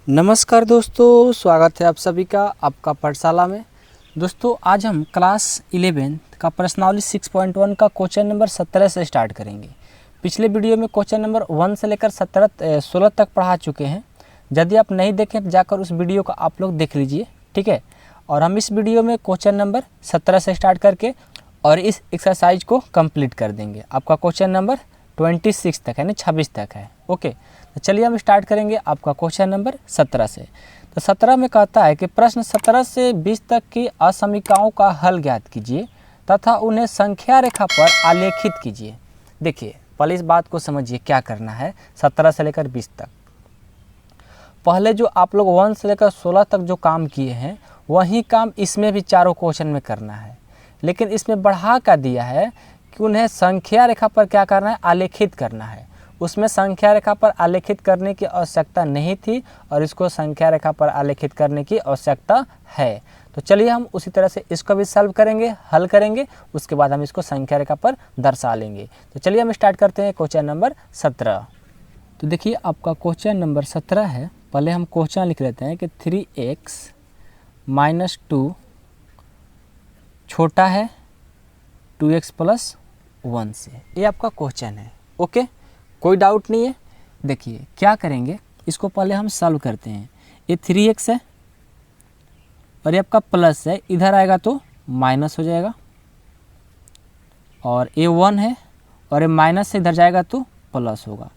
नमस्कार दोस्तों, स्वागत है आप सभी का आपका पाठशाला में। दोस्तों आज हम क्लास 11 का प्रश्नावली 6.1 का क्वेश्चन नंबर 17 से स्टार्ट करेंगे। पिछले वीडियो में क्वेश्चन नंबर 1 से लेकर 16 तक पढ़ा चुके हैं। यदि आप नहीं देखें तो जाकर उस वीडियो का आप लोग देख लीजिए, ठीक है। और हम इस वीडियो में क्वेश्चन नंबर 17 से स्टार्ट करके और इस एक्सरसाइज को कंप्लीट कर देंगे। आपका क्वेश्चन नंबर 26 तक यानी 26 तक है। ओके, तो चलिए हम स्टार्ट करेंगे आपका क्वेश्चन नंबर 17 से। तो 17 में कहता है कि प्रश्न 17 से 20 तक की असमीकाओं का हल ज्ञात कीजिए तथा उन्हें संख्या रेखा पर आलेखित कीजिए। देखिए पहले इस बात को समझिए क्या करना है। 17 से लेकर 20 तक पहले जो आप लोग 1 से लेकर 16 तक जो काम किए हैं वही काम इसमें भी चारों क्वेश्चन में करना है, लेकिन इसमें बढ़ा कर दिया है कि उन्हें संख्या रेखा पर क्या करना है, आलेखित करना है। उसमें संख्या रेखा पर आलेखित करने की आवश्यकता नहीं थी और इसको संख्या रेखा पर आलेखित करने की आवश्यकता है। तो चलिए हम उसी तरह से इसको भी सॉल्व करेंगे, हल करेंगे, उसके बाद हम इसको संख्या रेखा पर दर्शा लेंगे। तो चलिए हम स्टार्ट करते हैं क्वेश्चन नंबर 17। तो देखिए आपका क्वेश्चन नंबर 17 है। पहले हम क्वेश्चन लिख लेते हैं कि 3x - 2 छोटा है 2x + 1 से। ये आपका क्वेश्चन है। ओके, कोई डाउट नहीं है। देखिए क्या करेंगे, इसको पहले हम सॉल्व करते हैं। ये 3x है और ये आपका प्लस है, इधर आएगा तो माइनस हो जाएगा, और ये 1 है और ये माइनस से इधर जाएगा तो प्लस होगा।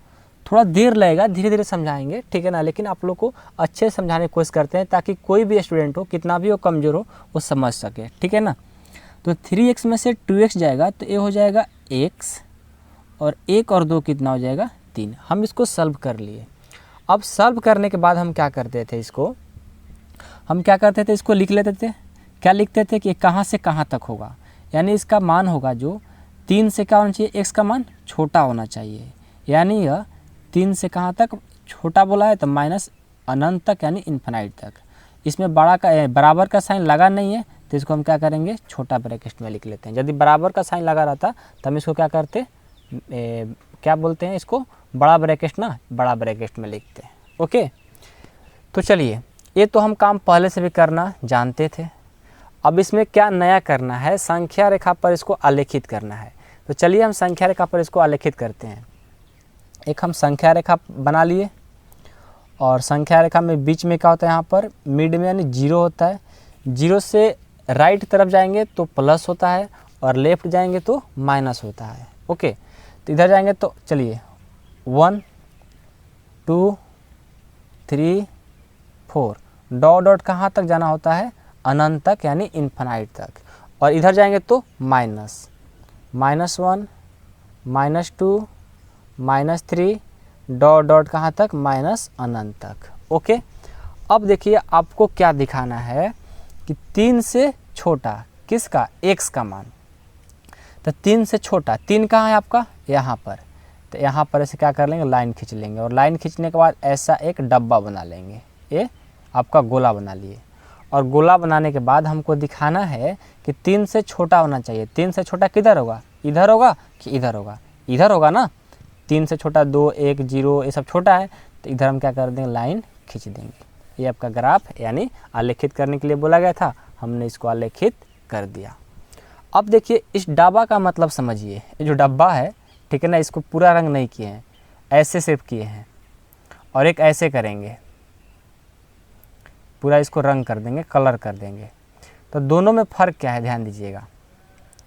थोड़ा देर लगेगा, धीरे धीरे समझाएंगे, ठीक है ना। लेकिन आप लोग को अच्छे से समझाने की कोशिश करते हैं ताकि कोई भी स्टूडेंट हो, कितना भी वो कमज़ोर हो, वो समझ सके, ठीक है ना। तो 3x में से 2x जाएगा तो ये हो जाएगा x, और 1 और 2 कितना हो जाएगा 3। हम इसको सॉल्व कर लिए। अब सॉल्व करने के बाद हम क्या करते थे, इसको लिख लेते थे। क्या लिखते थे कि कहाँ से कहाँ तक होगा, यानी इसका मान होगा जो 3 से क्या होना चाहिए, x का मान छोटा होना चाहिए। यानी यह 3 से कहाँ तक छोटा बोला है तो माइनस अनंत तक यानी इन्फिनाइट तक। इसमें बराबर का साइन लगा नहीं है तो इसको हम क्या करेंगे, छोटा ब्रैकेट में लिख लेते हैं। यदि बराबर का साइन लगा रहता तो हम इसको क्या करते, क्या बोलते हैं इसको, बड़ा ब्रैकेट ना, बड़ा ब्रैकेट में लिखते हैं। ओके, तो चलिए ये तो हम काम पहले से भी करना जानते थे। अब इसमें क्या नया करना है, संख्या रेखा पर इसको आलेखित करना है। तो चलिए हम संख्या रेखा पर इसको आलेखित करते हैं। एक हम संख्या रेखा बना लिए, और संख्या रेखा में बीच में क्या होता है, यहाँ पर मिड में यानी 0 होता है। 0 से राइट तरफ जाएंगे तो प्लस होता है और लेफ्ट जाएंगे तो माइनस होता है। ओके, तो इधर जाएंगे तो चलिए 1 2 3 4 डॉट डॉट कहाँ तक जाना होता है, अनंत तक यानी इन्फिनाइट तक। और इधर जाएंगे तो -1 -2 -3 डॉट डॉट कहाँ तक, माइनस अनंत तक। ओके, अब देखिए आपको क्या दिखाना है कि 3 से छोटा किसका, x का मान। तो 3 से छोटा, 3 कहाँ है आपका, यहाँ पर। तो यहाँ पर ऐसे क्या कर लेंगे, लाइन खींच लेंगे, और लाइन खींचने के बाद ऐसा एक डब्बा बना लेंगे। ये आपका गोला बना लिए, और गोला बनाने के बाद हमको दिखाना है कि 3 से छोटा होना चाहिए। 3 से छोटा किधर होगा, इधर होगा कि इधर होगा, इधर होगा ना। 3 से छोटा 2 1 0 ये सब छोटा है, तो इधर हम क्या कर देंगे, लाइन खींच देंगे। ये आपका ग्राफ यानी आलेखित करने के लिए बोला गया था, हमने इसको आलेखित कर दिया। अब देखिए इस डब्बा का मतलब समझिए, ये जो डब्बा है, ठीक है ना, इसको पूरा रंग नहीं किए हैं, ऐसे सिर्फ किए हैं, और एक ऐसे करेंगे, पूरा इसको रंग कर देंगे, कलर कर देंगे। तो दोनों में फ़र्क क्या है, ध्यान दीजिएगा।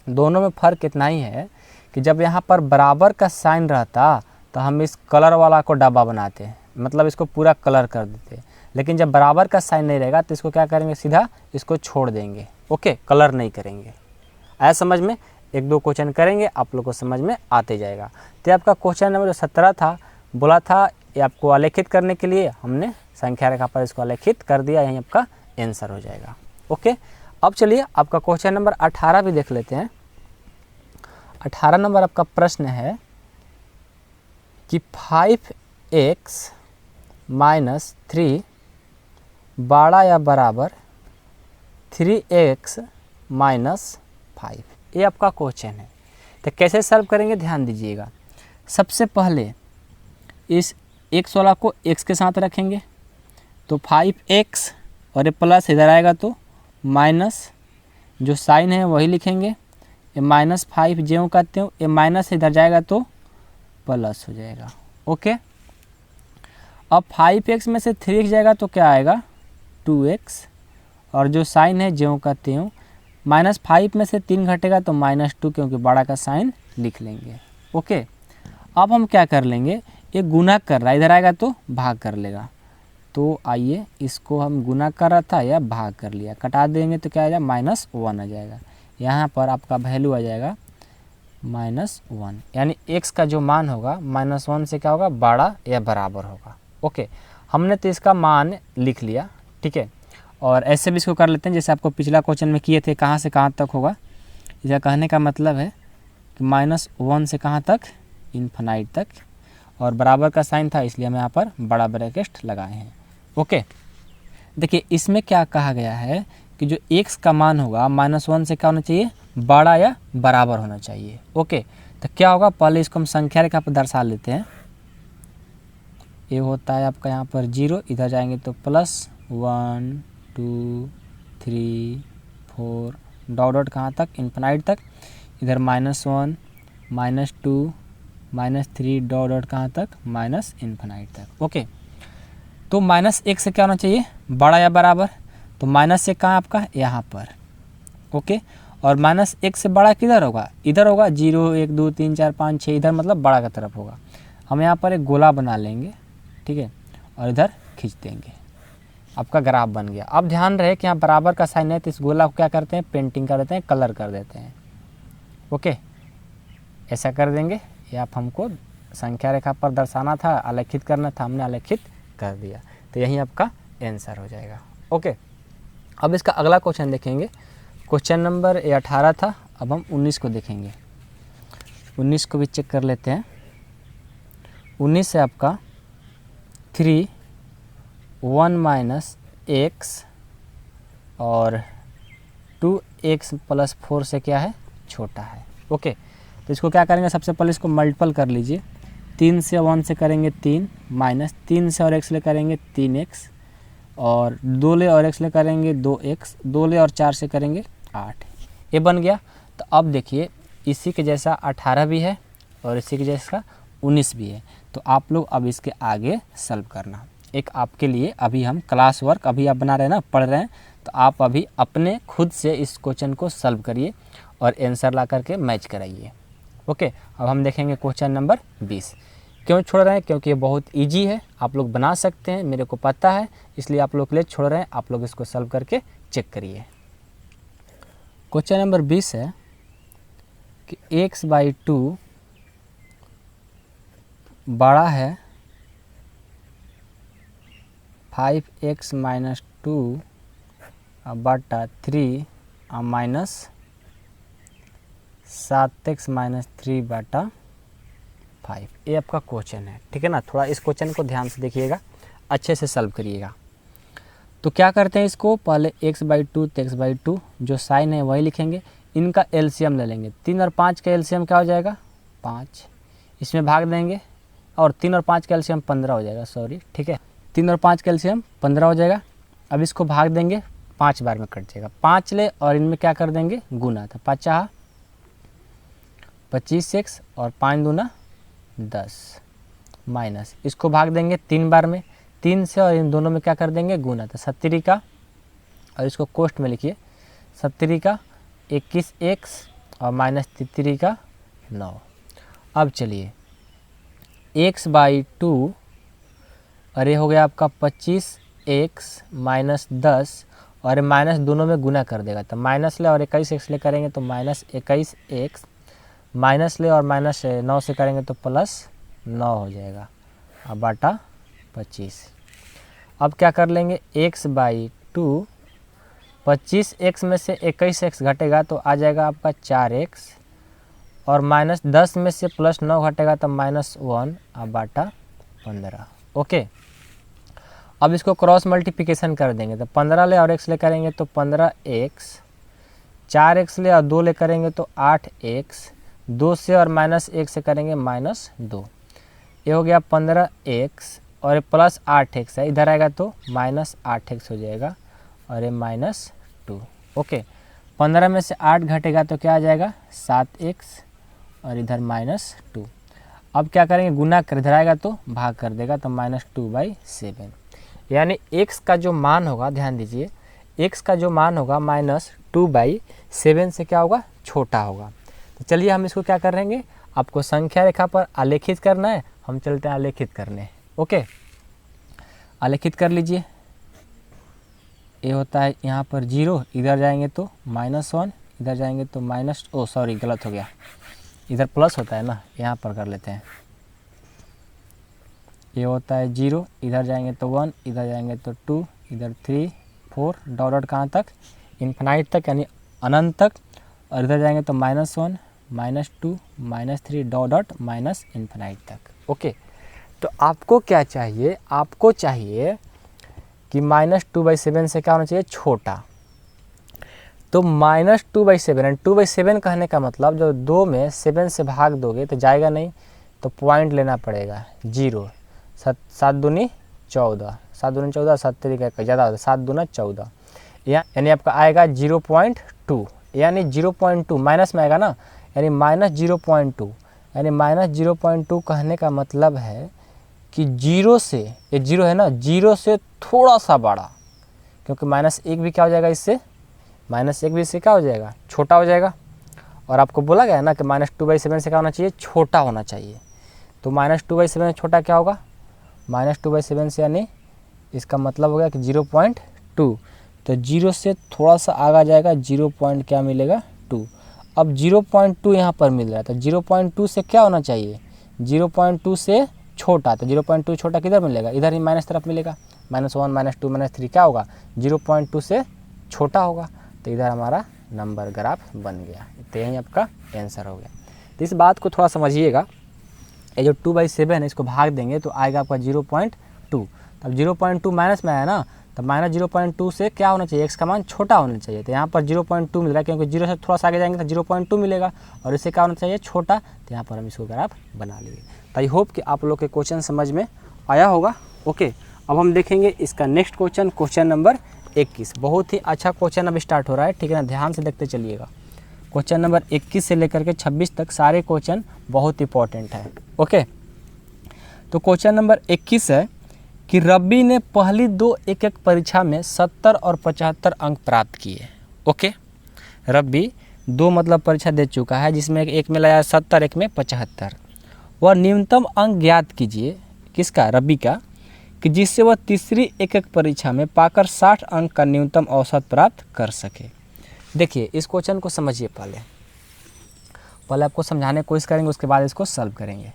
दोनों में फ़र्क इतना ही है कि जब यहाँ पर बराबर का साइन रहता तो हम इस कलर वाला को डब्बा बनाते हैं, मतलब इसको पूरा कलर कर देते। लेकिन जब बराबर का साइन नहीं रहेगा तो इसको क्या करेंगे, सीधा इसको छोड़ देंगे। ओके, कलर नहीं करेंगे। आया समझ में, 1-2 क्वेश्चन करेंगे, आप लोग को समझ में आते जाएगा। तो आपका क्वेश्चन नंबर 17 था, बोला था ये आपको आलेखित करने के लिए, हमने संख्या रेखा पर इसको आलेखित कर दिया, यही आपका आंसर हो जाएगा। ओके, अब चलिए आपका क्वेश्चन नंबर 18 भी देख लेते हैं। 18 नंबर आपका प्रश्न है कि 5x - 3 बड़ा या बराबर 3x - 5। ये आपका क्वेश्चन है। तो कैसे सॉल्व करेंगे, ध्यान दीजिएगा। सबसे पहले इस x वाला को x के साथ रखेंगे, तो 5x और ये प्लस इधर आएगा तो माइनस, जो साइन है वही लिखेंगे, ये -5 ज्यों करते हो, ये माइनस इधर जाएगा तो प्लस हो जाएगा। ओके, अब 5x में से 3x जाएगा तो क्या आएगा 2x, और जो साइन है ज्यों करते हो, -5 में से 3 घटेगा तो -2, क्योंकि बड़ा का साइन लिख लेंगे। ओके, अब हम क्या कर लेंगे, ये गुना कर रहा है, इधर आएगा तो भाग कर लेगा, तो आइए इसको हम गुना कर रहा था या भाग कर लिया, कटा देंगे तो क्या आ जाएगा -1 आ जाएगा। यहाँ पर आपका वैल्यू आ जाएगा -1, यानी x का जो मान होगा -1 से क्या होगा, बड़ा या बराबर होगा। ओके, हमने तो इसका मान लिख लिया, ठीक है। और ऐसे भी इसको कर लेते हैं जैसे आपको पिछला क्वेश्चन में किए थे, कहाँ से कहाँ तक होगा। इसका कहने का मतलब है कि -1 से कहाँ तक, इन्फिनाइट तक, और बराबर का साइन था इसलिए हम यहाँ पर बड़ा ब्रैकेट लगाए हैं। ओके, देखिए इसमें क्या कहा गया है कि जो x का मान होगा -1 से क्या होना चाहिए, बड़ा या बराबर होना चाहिए। ओके, तो क्या होगा, पहले इसको हम संख्या रेखा पर दर्शा लेते हैं। ये होता है आपका यहाँ पर 0, इधर जाएंगे तो +1 2 3 4 डॉट डॉट कहाँ तक, इन्फिनाइट तक, इधर -1 -2 -3 डॉट डॉट कहाँ तक, इन्फिनाइट तक। ओके, तो -1 से क्या होना चाहिए, बड़ा या बराबर, तो -1 कहाँ आपका, यहाँ पर। ओके, और -1 से बड़ा किधर होगा, इधर होगा, 0 1 2 3 4 5 6, इधर मतलब बड़ा की तरफ होगा। हम यहाँ पर एक गोला बना लेंगे, ठीक है, और इधर खींच देंगे, आपका ग्राफ बन गया। अब ध्यान रहे कि यहाँ बराबर का साइन है तो इस गोला को क्या करते हैं, पेंटिंग कर देते हैं, कलर कर देते हैं। ओके, ऐसा कर देंगे, ये आप हमको संख्या रेखा पर दर्शाना था, आलेखित करना था, हमने आलेखित कर दिया, तो यही आपका आंसर हो जाएगा। ओके, अब इसका अगला क्वेश्चन देखेंगे। क्वेश्चन नंबर 18 था, अब हम 19 को देखेंगे। 19 को भी चेक कर लेते हैं। 19 से आपका 3 1 - x और 2x + 4 से क्या है, छोटा है। ओके, तो इसको क्या करेंगे, सबसे पहले इसको मल्टीपल कर लीजिए। 3 से 1 से करेंगे 3, -3 से और x ले करेंगे 3x, और 2 ले और x ले करेंगे 2x, 2 ले और 4 से करेंगे 8। ये बन गया। तो अब देखिए इसी के जैसा 18 भी है और इसी के जैसा 19 भी है, तो आप लोग अब इसके आगे सॉल्व करना। एक आपके लिए अभी हम क्लास वर्क अभी आप बना रहे हैं ना, पढ़ रहे हैं, तो आप अभी अपने खुद से इस क्वेश्चन को सॉल्व करिए और आंसर ला करके मैच कराइए। ओके, अब हम देखेंगे क्वेश्चन नंबर 20। क्यों छोड़ रहे हैं, क्योंकि ये बहुत इजी है, आप लोग बना सकते हैं, मेरे को पता है, इसलिए आप लोग के लिए छोड़ रहे हैं। आप लोग इसको सॉल्व करके चेक करिए। क्वेश्चन नंबर 20 है कि x/2 बड़ा है 5x - 2 बटा 3 -7x - 3 बटा 5। ये आपका क्वेश्चन है, ठीक है ना। थोड़ा इस क्वेश्चन को ध्यान से देखिएगा, अच्छे से सॉल्व करिएगा। तो क्या करते हैं, इसको पहले x/2 तो x/2 जो साइन है वही लिखेंगे, इनका एलसीएम ले लेंगे। 3 और 5 का एलसीएम क्या हो जाएगा, 5, इसमें भाग देंगे, और 3 और 5 का एलसीएम 15 हो जाएगा, सॉरी, ठीक है। 3 और 5 का एलसीएम 15 हो जाएगा। अब इसको भाग देंगे, 5 बार में कट जाएगा, 5 ले और इनमें क्या कर देंगे, गुना, तो 5 25x और 5 दूना 10, माइनस, इसको भाग देंगे 3 बार में, 3 से और इन दोनों में क्या कर देंगे, गुना, तो 70 का, और इसको कोष्ठ में लिखिए, 70 का 21x और -33 का 9। अब चलिए x/2 और ये हो गया आपका 25x - 10, और माइनस दोनों में गुना कर देगा, तो माइनस ले और 21x ले करेंगे तो -21x, माइनस ले और -9 से करेंगे तो +9 हो जाएगा, अब बटा 25। अब क्या कर लेंगे, x/2, 25x में से 21x घटेगा तो आ जाएगा आपका 4x, और -10 में से +9 घटेगा तो -1, अब बटा 15। ओके, अब इसको क्रॉस मल्टीप्लिकेशन कर देंगे, तो 15 ले और x ले करेंगे तो 15x, 4x ले और 2 ले करेंगे तो 8x, 2 से और -1 से करेंगे -2। ये हो गया 15x और ये प्लस 8x है, इधर आएगा तो माइनस 8x हो जाएगा और ये -2। ओके, 15 में से 8 घटेगा तो क्या आ जाएगा 7x और इधर -2। अब क्या करेंगे, गुना कर, इधर आएगा तो भाग कर देगा तो -2/7। यानी x का जो मान होगा, ध्यान दीजिए, x का जो मान होगा -2/7 से क्या होगा, छोटा होगा। तो चलिए हम इसको क्या करेंगे, आपको संख्या रेखा पर आलेखित करना है, हम चलते हैं आलेखित करने। ओके, आलेखित कर लीजिए। ये होता है यहाँ पर 0, इधर जाएंगे तो -1, इधर जाएंगे तो गलत हो गया, इधर प्लस होता है ना, यहाँ पर कर लेते हैं। ये होता है 0, इधर जाएंगे तो 1, इधर जाएंगे तो 2, इधर 3, 4, डॉट डॉट कहाँ तक, इन्फिनाइट तक यानी अनंत तक, और इधर जाएंगे तो -1, -2, -3, डॉट डॉट माइनस इन्फिनाइट तक। ओके, तो आपको क्या चाहिए, आपको चाहिए कि -2/7 से क्या होना चाहिए, छोटा। तो -2/7, 2/7 कहने का मतलब जब 2 में 7 से भाग दोगे तो जाएगा नहीं, तो पॉइंट लेना पड़ेगा 0। 7 दूनी 14, 7 दूनी 14, 7 तरीके का ज़्यादा होता है, 7 दूना 14, यानी आपका आएगा 0.2, यानी 0.2 माइनस में आएगा ना, यानी -0.2, यानी -0.2 कहने का मतलब है कि 0 से, ये 0 है ना, 0 से थोड़ा सा बड़ा, क्योंकि -1 भी क्या हो जाएगा इससे, -1 भी इससे क्या हो जाएगा, छोटा हो जाएगा। और आपको बोला गया है ना कि -2/7 से क्या होना चाहिए, छोटा होना चाहिए। तो -2/7 छोटा क्या होगा, -2/7 से, यानी इसका मतलब हो गया कि 0.2, तो 0 से थोड़ा सा आगा जाएगा, 0 पॉइंट क्या मिलेगा 2। अब 0.2 यहाँ पर मिल रहा है, तो 0.2 से क्या होना चाहिए, 0.2 से छोटा, तो 0.2 छोटा किधर मिलेगा, इधर ही माइनस तरफ मिलेगा, -1, -2, -3 क्या होगा, 0.2 से छोटा होगा। तो इधर हमारा नंबर ग्राफ बन गया, तो यही आपका आंसर हो गया। तो इस बात को थोड़ा समझिएगा, ये जो 2/7 है इसको भाग देंगे तो आएगा आपका 0.2। तब 0.2 माइनस में आया ना, तो -0.2 से क्या होना चाहिए, x का मान छोटा होना चाहिए। तो यहाँ पर 0.2 मिल रहा है, क्योंकि 0 से थोड़ा सा आगे जाएंगे तो 0.2 मिलेगा, और इससे क्या होना चाहिए, छोटा। तो यहाँ पर हम इसको ग्राफ बना लिए। तो आई होप कि आप लोग के क्वेश्चन समझ में आया होगा। ओके, अब हम देखेंगे इसका नेक्स्ट क्वेश्चन, क्वेश्चन नंबर 21। बहुत ही अच्छा क्वेश्चन अब स्टार्ट हो रहा है, ठीक है ना, ध्यान से देखते चलिएगा। क्वेश्चन नंबर 21 से लेकर के 26 तक सारे क्वेश्चन बहुत इंपॉर्टेंट है। ओके, तो क्वेश्चन नंबर 21 है कि रब्बी ने पहली 2 एक-एक परीक्षा में 70 और 75 अंक प्राप्त किए। ओके, रब्बी 2 मतलब परीक्षा दे चुका है, जिसमें एक में लाया 70, एक में 75। वह न्यूनतम अंक ज्ञात कीजिए, किसका, रब्बी का, कि जिससे वह तीसरी एक-एक परीक्षा में पाकर 60 अंक का न्यूनतम औसत प्राप्त कर सके। देखिए इस क्वेश्चन को समझिए, पहले आपको समझाने की कोशिश करेंगे, उसके बाद इसको सॉल्व करेंगे।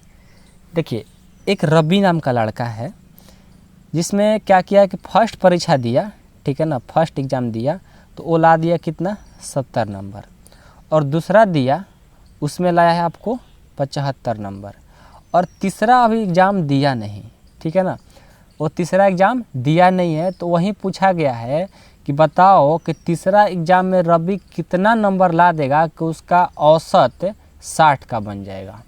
देखिए एक रब्बी नाम का लड़का है, जिसमें क्या किया कि फर्स्ट परीक्षा दिया, ठीक है ना, फर्स्ट एग्ज़ाम दिया तो वो ला दिया कितना, 70 नंबर, और दूसरा दिया उसमें लाया है आपको 75 नंबर, और तीसरा अभी एग्ज़ाम दिया नहीं, ठीक है ना, वो तीसरा एग्ज़ाम दिया नहीं है। तो वहीं पूछा गया है कि बताओ कि तीसरा एग्ज़ाम में रब्बी कितना नंबर ला देगा कि उसका औसत 60 का बन जाएगा।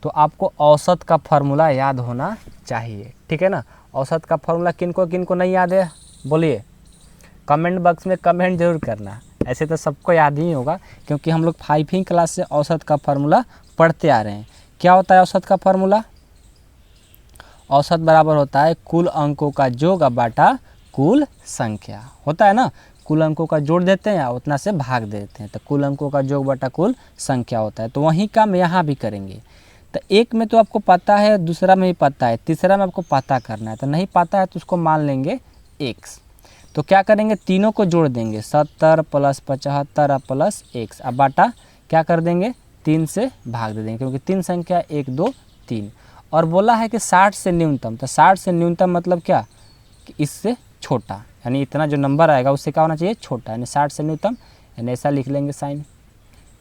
तो आपको औसत का फार्मूला याद होना चाहिए, ठीक है ना। औसत का फार्मूला किनको किनको नहीं याद है, बोलिए, कमेंट बॉक्स में कमेंट जरूर करना। ऐसे तो सबको याद ही होगा, क्योंकि हम लोग 5वीं क्लास से औसत का फार्मूला पढ़ते आ रहे हैं। क्या होता है औसत का फार्मूला, औसत बराबर होता है कुल अंकों का योग बाटा कुल संख्या, होता है ना, कुल अंकों का जोड़ देते हैं और उतना से भाग देते हैं, तो कुल अंकों का योग बटा कुल संख्या होता है। तो वही काम यहाँ भी करेंगे। तो एक में तो आपको पता है, दूसरा में भी पता है, तीसरा में आपको पता करना है। तो नहीं पता है तो उसको मान लेंगे x। तो क्या करेंगे, तीनों को जोड़ देंगे, 70 + 75 + x, अब बाटा क्या कर देंगे, 3 से भाग दे देंगे, क्योंकि 3 संख्या 1, 2, 3। और बोला है कि 60 से न्यूनतम, तो 60 से न्यूनतम मतलब क्या, कि इससे छोटा, यानी इतना जो नंबर आएगा उससे क्या होना चाहिए, छोटा, यानी 60 से न्यूनतम, यानी ऐसा लिख लेंगे साइन,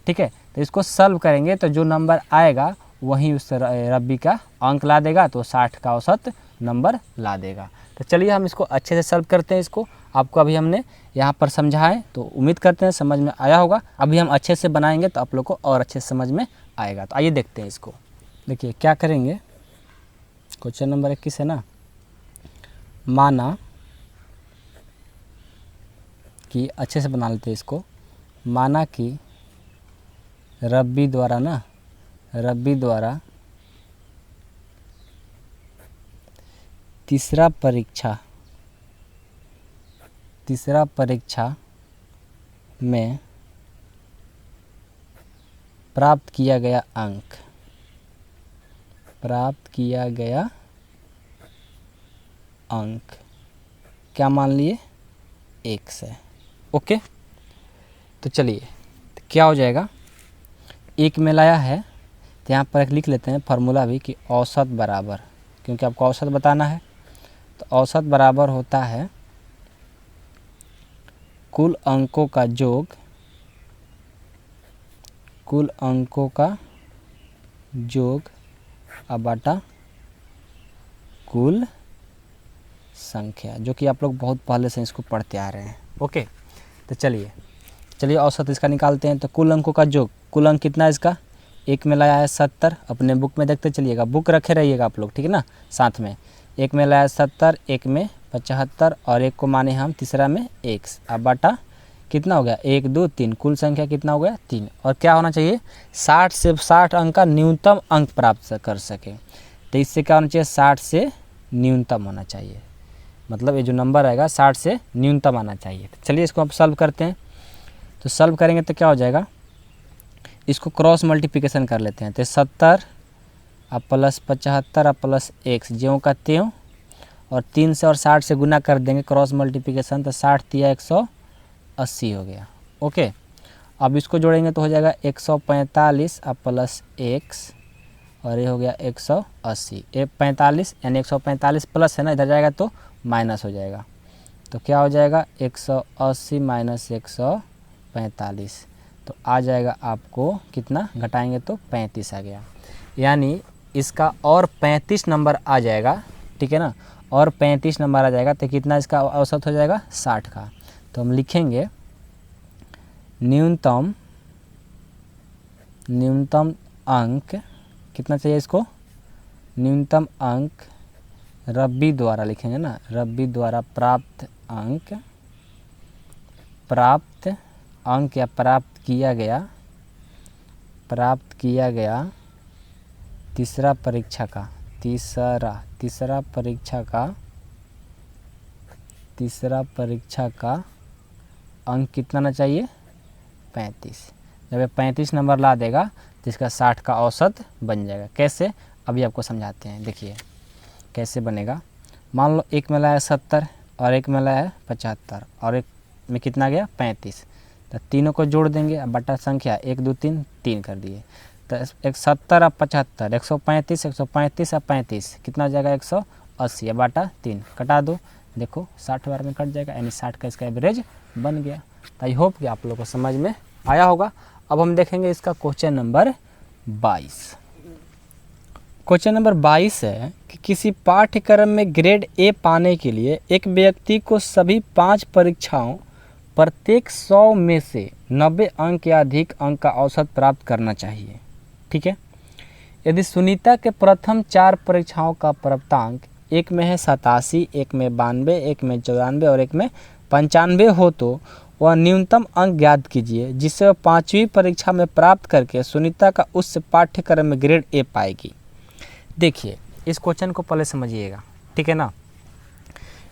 ठीक है। तो इसको सॉल्व करेंगे तो जो नंबर आएगा वही उस रब्बी का अंक ला देगा, तो 60 का औसत नंबर ला देगा। तो चलिए हम इसको अच्छे से सॉल्व करते हैं। इसको आपको अभी हमने यहाँ पर समझाएं, तो उम्मीद करते हैं समझ में आया होगा। अभी हम अच्छे से बनाएंगे तो आप लोग को और अच्छे से समझ में आएगा। तो आइए देखते हैं इसको। देखिए क्या करेंगे, क्वेश्चन नंबर 21 है ना, माना कि, अच्छे से बना लेते हैं इसको, माना कि रब्बी द्वारा तीसरा परीक्षा में प्राप्त किया गया अंक क्या मान लिए, 1 है। ओके, तो चलिए तो क्या हो जाएगा, 1 में लाया है तो यहाँ पर एक लिख लेते हैं फार्मूला भी कि औसत बराबर, क्योंकि आपको औसत बताना है, तो औसत बराबर होता है कुल अंकों का जोग अब बटा कुल संख्या, जो कि आप लोग बहुत पहले से इसको पढ़ते आ रहे हैं। ओके, तो चलिए औसत इसका निकालते हैं। तो कुल अंकों का जोग, कुल अंक कितना है इसका, 1 में लाया है 70, अपने बुक में देखते चलिएगा, बुक रखे रहिएगा आप लोग, ठीक है ना, साथ में। 1 में लाया 70, 1 में 75 और 1 को माने हम तीसरा में 1, अब बाटा कितना हो गया, 1 2 3, कुल संख्या कितना हो गया 3। और क्या होना चाहिए, 60 से 60 अंक का न्यूनतम अंक प्राप्त कर सके, तो इससे क्या होना चाहिए, 60 से न्यूनतम होना चाहिए, मतलब ये जो नंबर आएगा 60 से न्यूनतम आना चाहिए। तो चलिए इसको अब सॉल्व करते हैं। तो सॉल्व करेंगे तो क्या हो जाएगा, इसको क्रॉस मल्टीप्लिकेशन कर लेते हैं। तो 70 अब प्लस 75 अब प्लस 1 ज्यों का त्यों, और 3 से और 60 से गुना कर देंगे क्रॉस मल्टीप्लिकेशन, तो 60 तिया 180 हो गया। ओके, अब इसको जोड़ेंगे तो हो जाएगा 145 अब प्लस 1 और ये हो गया 180, 45 यानी 145 प्लस है ना, इधर जाएगा तो माइनस हो जाएगा, तो क्या हो जाएगा 180 माइनस 145, तो आ जाएगा आपको कितना, घटाएंगे तो 35 आ गया, यानी इसका और 35 नंबर आ जाएगा, ठीक है ना, और 35 नंबर आ जाएगा, तो कितना इसका औसत हो जाएगा 60 का। तो हम लिखेंगे न्यूनतम अंक कितना चाहिए इसको, न्यूनतम अंक रब्बी द्वारा लिखेंगे ना, रब्बी द्वारा प्राप्त अंक या प्राप्त किया गया तीसरा परीक्षा का अंक कितना ना चाहिए, 35। जब ये 35 नंबर ला देगा तो इसका 60 का औसत बन जाएगा। कैसे, अभी आपको समझाते हैं, देखिए कैसे बनेगा। मान लो 1 में लाया 70 और 1 में लाया 75 और 1 में कितना गया 35, तो तीनों को जोड़ देंगे, अब बटा संख्या 1 2 3 3 कर दिए, तो 170 अब 75, 135 135 अब 35 कितना हो जाएगा 180, अब बाटा 3 कटा दो, देखो 60 बार में कट जाएगा, यानी 60 का इसका एवरेज बन गया। तो आई होप कि आप लोगों को समझ में आया होगा। अब हम देखेंगे इसका क्वेश्चन नंबर 22। क्वेश्चन नंबर 22 है कि किसी पाठ्यक्रम में ग्रेड ए पाने के लिए एक व्यक्ति को सभी 5 परीक्षाओं प्रत्येक 100 में से 90 अंक या अधिक अंक का औसत प्राप्त करना चाहिए, ठीक है। यदि सुनीता के प्रथम 4 परीक्षाओं का प्राप्तांक, एक में है 87, एक में 92, एक में 94 और एक में 95 हो, तो वह न्यूनतम अंक ज्ञात कीजिए जिसे वह 5वीं परीक्षा में प्राप्त करके सुनीता का उस पाठ्यक्रम में ग्रेड ए पाएगी। देखिए इस क्वेश्चन को पहले समझिएगा, ठीक है ना।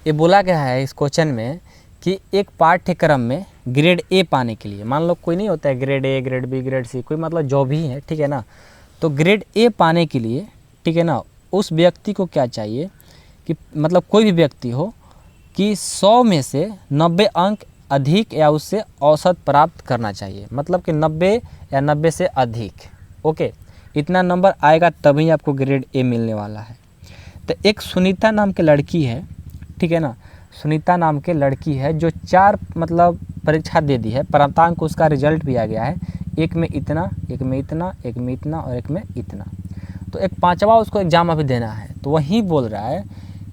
ये बोला गया है इस क्वेश्चन में कि एक पाठ्यक्रम में ग्रेड ए पाने के लिए, मान लो कोई नहीं होता है grade A grade B grade C, कोई मतलब जो भी है, ठीक है ना, तो ग्रेड ए पाने के लिए, ठीक है ना, उस व्यक्ति को क्या चाहिए कि मतलब कोई भी व्यक्ति हो कि 100 में से 90 अंक अधिक या उससे औसत प्राप्त करना चाहिए, मतलब कि 90 या 90 से अधिक। ओके, इतना नंबर आएगा तभी आपको ग्रेड ए मिलने वाला है। तो एक सुनीता नाम की लड़की है, ठीक है ना, सुनीता नाम के लड़की है जो 4 मतलब परीक्षा दे दी है, प्राप्तांक उसका रिजल्ट भी आ गया है, एक में इतना, एक में इतना, एक में इतना और एक में इतना, तो एक 5वां उसको एग्जाम अभी देना है। तो वही बोल रहा है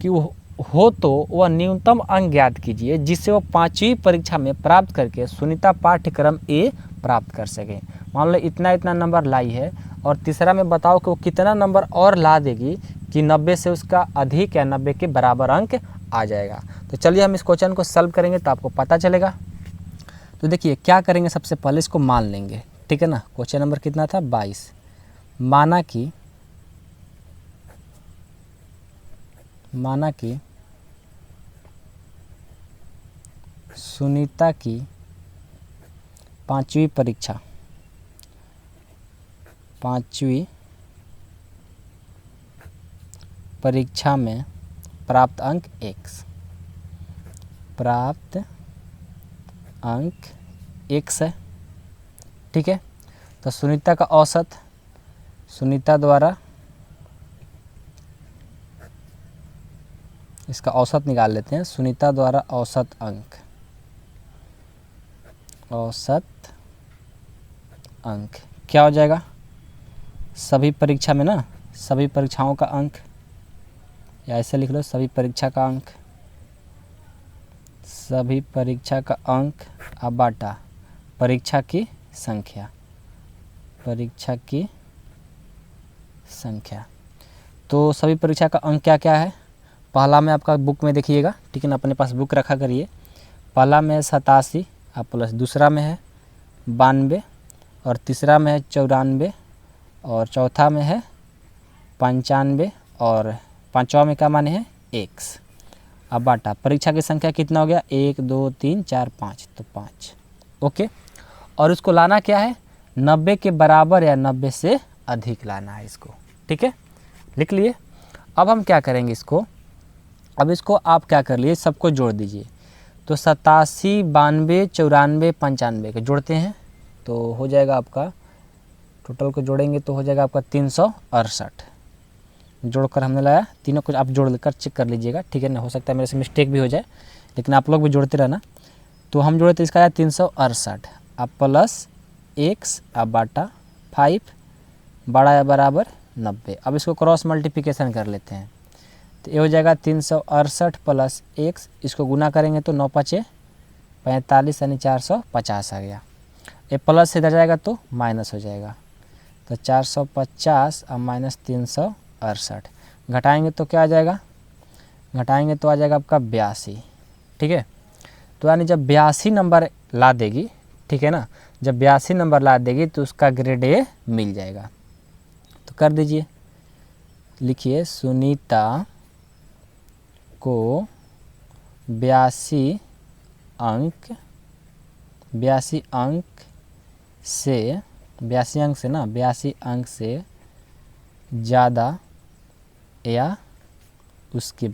कि वो हो तो वह न्यूनतम अंक ज्ञात कीजिए जिससे वो 5वीं परीक्षा में प्राप्त करके सुनीता पाठ्यक्रम ए प्राप्त कर सके। मान लो इतना इतना नंबर लाई है और तीसरा में बताओ कि वो कितना नंबर और ला देगी कि 90 से उसका अधिक या 90 के बराबर अंक आ जाएगा। तो चलिए हम इस क्वेश्चन को सॉल्व करेंगे तो आपको पता चलेगा। तो देखिए क्या करेंगे, सबसे पहले इसको मान लेंगे, ठीक है ना। क्वेश्चन नंबर कितना था 22। माना कि सुनीता की पांचवी परीक्षा में प्राप्त अंक x है, ठीक है। तो सुनीता का औसत, सुनीता द्वारा इसका औसत निकाल लेते हैं। सुनीता द्वारा औसत अंक क्या हो जाएगा, सभी परीक्षा में ना, सभी परीक्षाओं का अंक, या ऐसे लिख लो सभी परीक्षा का अंक अब बाटा परीक्षा की संख्या। तो सभी परीक्षा का अंक क्या क्या है, पहला में आपका बुक में देखिएगा, ठीक है ना, अपने पास बुक रखा करिए। पहला में है 87 और प्लस दूसरा में है 92 और तीसरा में है 94 और चौथा में है 95 और पांचवा में क्या माने है x। अब बाटा परीक्षा की संख्या कितना हो गया 1 2 3 4 5, तो 5, ओके। और उसको लाना क्या है 90 के बराबर या 90 से अधिक लाना है इसको, ठीक है, लिख लिए। अब हम क्या करेंगे इसको, अब इसको आप क्या कर लिए, सबको जोड़ दीजिए। तो 87 92 94 95 के जोड़ते हैं तो हो जाएगा आपका, टोटल को जोड़ेंगे तो हो जाएगा आपका 368। जोड़कर हमने लाया, तीनों को आप जोड़ कर चेक कर लीजिएगा, ठीक है ना। हो सकता है मेरे से मिस्टेक भी हो जाए, लेकिन आप लोग भी जोड़ते रहना। तो हम जोड़े तो इसका आया 368 अब प्लस x अब बाटा 5 बड़ा या बराबर 90। अब इसको क्रॉस मल्टीप्लिकेशन कर लेते हैं तो ये हो जाएगा 368 प्लस x, इसको गुना करेंगे तो 9 5 45 यानी 450 आ गया। ये प्लस से इधर जाएगा तो माइनस हो जाएगा, तो 450 अब माइनस 368 घटाएंगे तो क्या आ जाएगा, घटाएंगे तो आ जाएगा आपका 82, ठीक है। तो यानी जब 82 नंबर ला देगी, ठीक है ना, जब 82 नंबर ला देगी तो उसका ग्रेड ए मिल जाएगा। तो कर दीजिए, लिखिए सुनीता को 82 अंक से ज़्यादा या उसके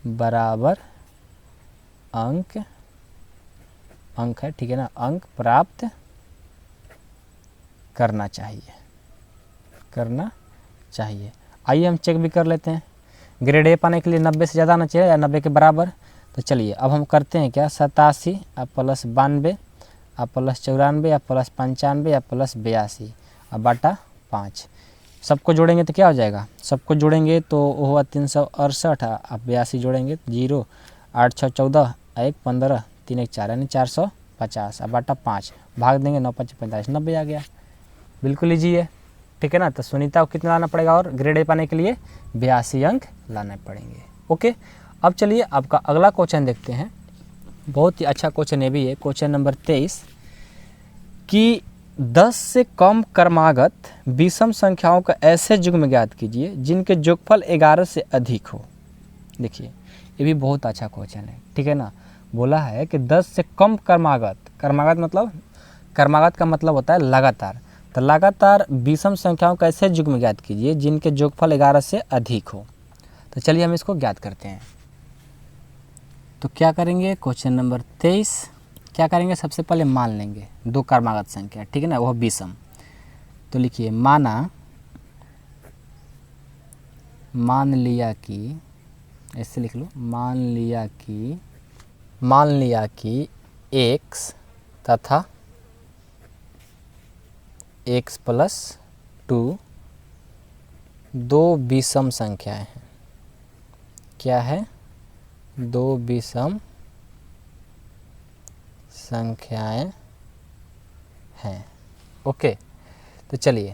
बराबर अंक है, ठीक है ना, अंक प्राप्त करना चाहिए। आइए हम चेक भी कर लेते हैं, ग्रेड ए पाने के लिए 90 से ज़्यादा आना चाहिए या 90 के बराबर। तो चलिए अब हम करते हैं क्या, 87 अब प्लस 92 अब प्लस 94 अब प्लस 95 अब प्लस 82 अब बाटा 5। सबको जोड़ेंगे तो क्या हो जाएगा, सबको जोड़ेंगे तो वो हुआ 368 अब 82 जोड़ेंगे 0 8 6 14 1 15 3 1 4 यानी 450 अब बाटा 5 भाग देंगे 9 5 45 90 आ गया, बिल्कुल ईजी है, ठीक है ना। तो सुनीता को कितना लाना पड़ेगा और ग्रेड ए पाने के लिए 82 अंक लाने पड़ेंगे, ओके। अब चलिए आपका अगला क्वेश्चन देखते हैं, बहुत ही अच्छा क्वेश्चन ये भी है। क्वेश्चन नंबर 23 कि 10 से कम क्रमागत विषम संख्याओं का ऐसे युग्म ज्ञात कीजिए जिनके योगफल 11 से अधिक हो। देखिए ये भी बहुत अच्छा क्वेश्चन है, ठीक है ना। बोला है कि 10 से कम क्रमागत का मतलब होता है लगातार, तो लगातार विषम संख्याओं का ऐसे युग्म ज्ञात कीजिए जिनके योगफल 11 से अधिक हो। तो चलिए हम इसको ज्ञात करते हैं। तो क्या करेंगे, क्वेश्चन नंबर 23 क्या करेंगे, सबसे पहले मान लेंगे दो क्रमागत संख्या, ठीक है ना, वह विषम। तो लिखिए मान लिया कि, ऐसे लिख लो, मान लिया कि x तथा x प्लस 2 दो विषम संख्याएं हैं। क्या है, दो विषम संख्याएं हैं, ओके। तो चलिए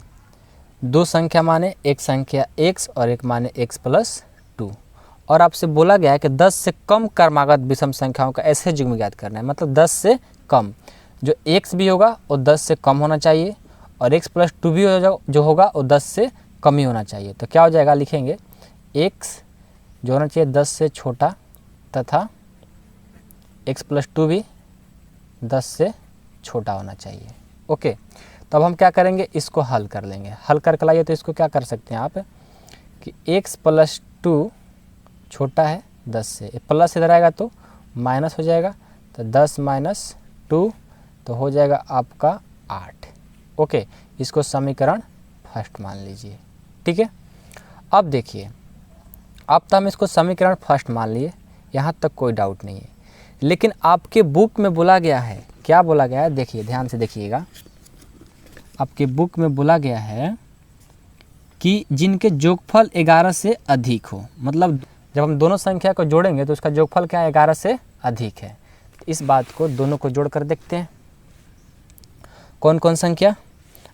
दो संख्या माने एक संख्या x और एक माने x प्लस 2। और आपसे बोला गया है कि 10 से कम क्रमागत विषम संख्याओं का ऐसे युग्म ज्ञात करना है, मतलब 10 से कम। जो x भी होगा वो 10 से कम होना चाहिए और x प्लस 2 भी जो होगा वो 10 से कम ही होना चाहिए। तो क्या हो जाएगा, लिखेंगे x जो होना चाहिए 10 से छोटा तथा x प्लस 2 भी 10 से छोटा होना चाहिए। ओके, तब हम क्या करेंगे, इसको हल कर लेंगे। हल करके लाइए तो इसको क्या कर सकते हैं आप कि x प्लस 2 छोटा है 10 से, प्लस इधर आएगा तो माइनस हो जाएगा, तो 10 माइनस 2 तो हो जाएगा आपका 8। ओके, इसको समीकरण फर्स्ट मान लीजिए। ठीक है, अब देखिए, अब तो हम इसको समीकरण फर्स्ट मान लिए, यहाँ तक कोई डाउट नहीं है। लेकिन आपके बुक में बोला गया है, क्या बोला गया है, देखिए ध्यान से देखिएगा। आपके बुक में बोला गया है कि जिनके योगफल 11 से अधिक हो, मतलब जब हम दोनों संख्या को जोड़ेंगे तो उसका योगफल क्या है, 11 से अधिक है। इस बात को दोनों को जोड़ कर देखते हैं। कौन कौन संख्या,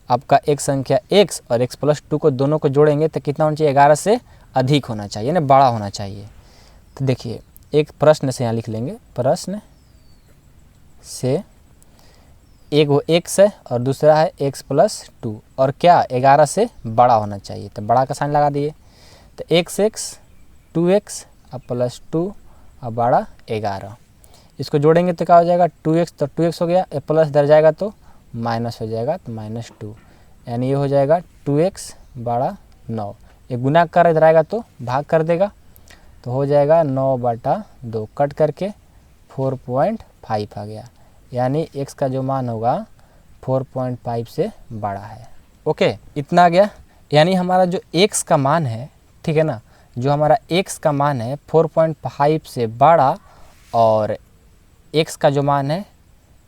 आपका एक संख्या x और x प्लस 2 को दोनों को जोड़ेंगे तो कितना होना चाहिए, 11 से अधिक होना चाहिए ना, बड़ा होना चाहिए। तो देखिए एक प्रश्न से यहाँ लिख लेंगे, प्रश्न से एक वो x है और दूसरा है x प्लस 2 और क्या 11 से बड़ा होना चाहिए, तो बड़ा का साइन लगा दिए। तो x 2x और प्लस 2 और बड़ा 11, इसको जोड़ेंगे तो क्या हो जाएगा 2x, तो 2x हो गया, प्लस इधर जाएगा तो माइनस हो जाएगा, तो -2, यानी ये हो जाएगा 2x बड़ा 9। ये गुना कर इधर आएगा तो भाग कर देगा, तो हो जाएगा 9/2, कट करके 4.5 आ गया, यानी x का जो मान होगा 4.5 से बड़ा है। ओके, इतना आ गया। यानी हमारा जो x का मान है, ठीक है ना, जो हमारा x का मान है 4.5 से बड़ा और x का जो मान है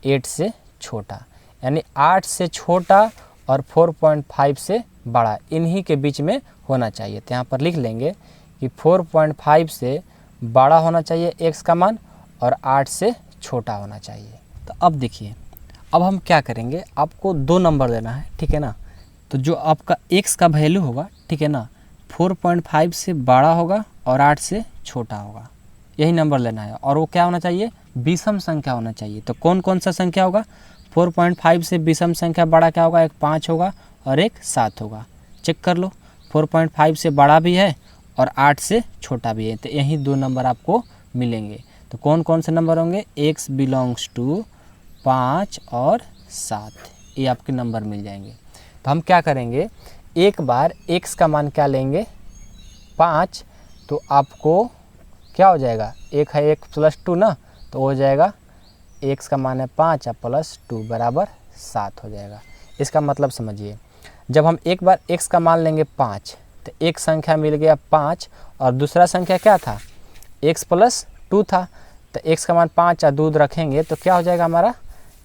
8 से छोटा, यानी 8 से छोटा और 4.5 से बड़ा, इन्हीं के बीच में होना चाहिए। तो यहाँ पर लिख लेंगे कि 4.5 से बड़ा होना चाहिए x का मान और 8 से छोटा होना चाहिए। तो अब देखिए, अब हम क्या करेंगे, आपको 2 नंबर देना है, ठीक है ना। तो जो आपका x का वैल्यू होगा, ठीक है ना, 4.5 से बड़ा होगा और 8 से छोटा होगा, यही नंबर लेना है। और वो क्या होना चाहिए, विषम संख्या होना चाहिए। तो कौन कौन सा संख्या होगा, 4.5 से विषम संख्या बड़ा क्या होगा, एक 5 होगा और एक 7 होगा। चेक कर लो, 4.5 से बड़ा भी है और 8 से छोटा भी है, तो यही 2 नंबर आपको मिलेंगे। तो कौन कौन से नंबर होंगे, x बिलोंग्स टू 5 और 7, ये आपके नंबर मिल जाएंगे। तो हम क्या करेंगे, एक बार x का मान क्या लेंगे 5, तो आपको क्या हो जाएगा, एक है 1 प्लस 2 ना, तो हो जाएगा x का मान है 5 और प्लस 2 बराबर 7 हो जाएगा। इसका मतलब समझिए, जब हम एक बार x का मान लेंगे 5, तो एक संख्या मिल गया 5 और दूसरा संख्या क्या था, x प्लस 2 था, तो x का मान 5 और 2 रखेंगे तो क्या हो जाएगा हमारा,